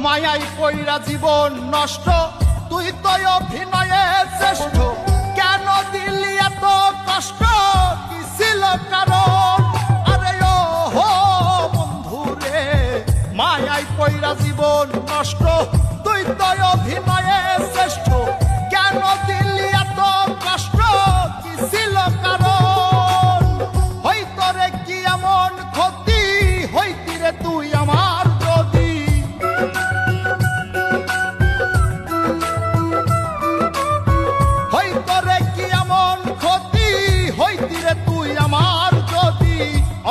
মায়াই পইরা জীবন নষ্ট, তুই তো অভিনয়ে শ্রেষ্ঠ। কেন দিলি এত কষ্ট, কি ছিল কারণ? আরে ও হো বন্ধু রে, মায়াই পইরা জীবন নষ্ট, তুই তো অভিনয়ে শ্রেষ্ঠ। কেন দিলি এত কষ্ট, কি ছিল কারণ? হইতো রে কি এমন ক্ষতি, হইতি রে তুই আমার যদি। হইতো রে কি এমন ক্ষতি, হইতি রে তুই আমার যদি।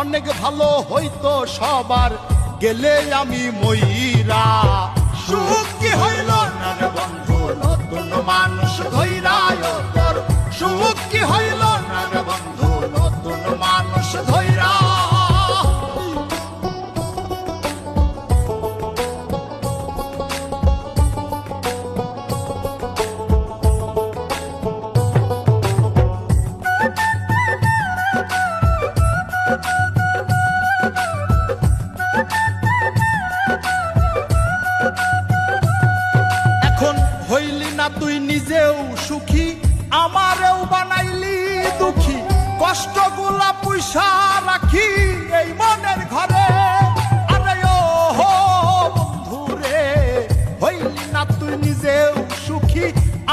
অনেক ভালো হইতো সবার, গেলে আমি মইরা। সুখ কি হইল না রে বন্ধু, নতুন মানুষ ধইরা তোর। সুখ কি হইল না রে বন্ধু, নতুন মানুষ ধইরা। হইলি না তুই নিজেও সুখী, আমারেও বানাইলি দুঃখী। কষ্টগুলা পয়সা রাখি এই মনের ঘরে। আরে ও হো বন্ধু রে, হইলি না তুই নিজেও সুখী,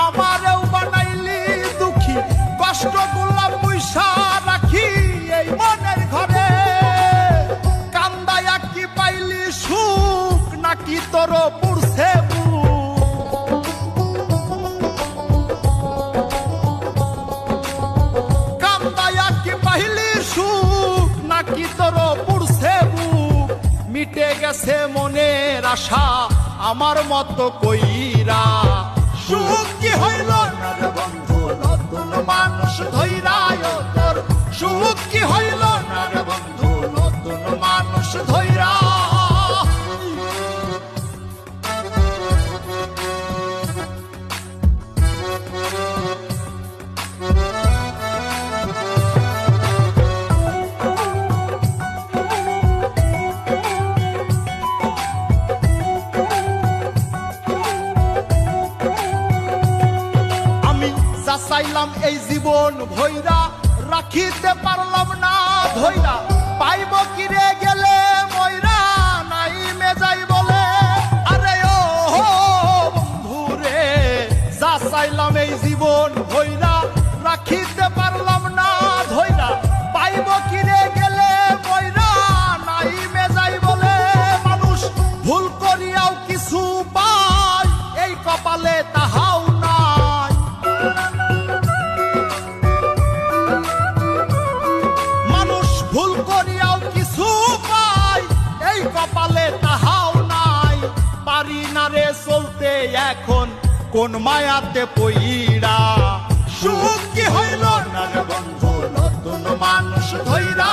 আমারেও বানাইলি দুঃখী। কষ্টগুলা পয়সা রাখি এই মনের ঘরে। কান্দায়া কি পাইলি সুখ, নাকি তোর পুরছে নাকি তোর পুরছে বুক? মিটে গেছে মনের আশা আমার মতো কইরা। সুখ কি হইল না রে বন্ধু, নতুন মানুষ ধইরা তোর। সুখ কি হইল না রে বন্ধু, নতুন মানুষ ধইরা। চাইলাম এই জীবন ভৈরা, রাখিতে পারলাম না ধৈরা। পাইব কিরে গেলে ময়রা, নাই মেজাই বলে। আরে ও বন্ধু রে, যা চাইলাম এই জীবন ভৈরা, রাখিতে পারলাম না ধৈরা। পাইব কিরে গেলে ময়রা, নাই মেজাই বলে। মানুষ ভুল করিয়াও কিছু পায়, এই কপালে তাহাও নাই। ভুল করিয়াও কিছু পাই, এই কপালে তাহাও নাই। পারি না রে চলতে এখন কোন মায়াতে পইরা। সুখ কি হইল না রে বন্ধু, নতুন মানুষ ধইরা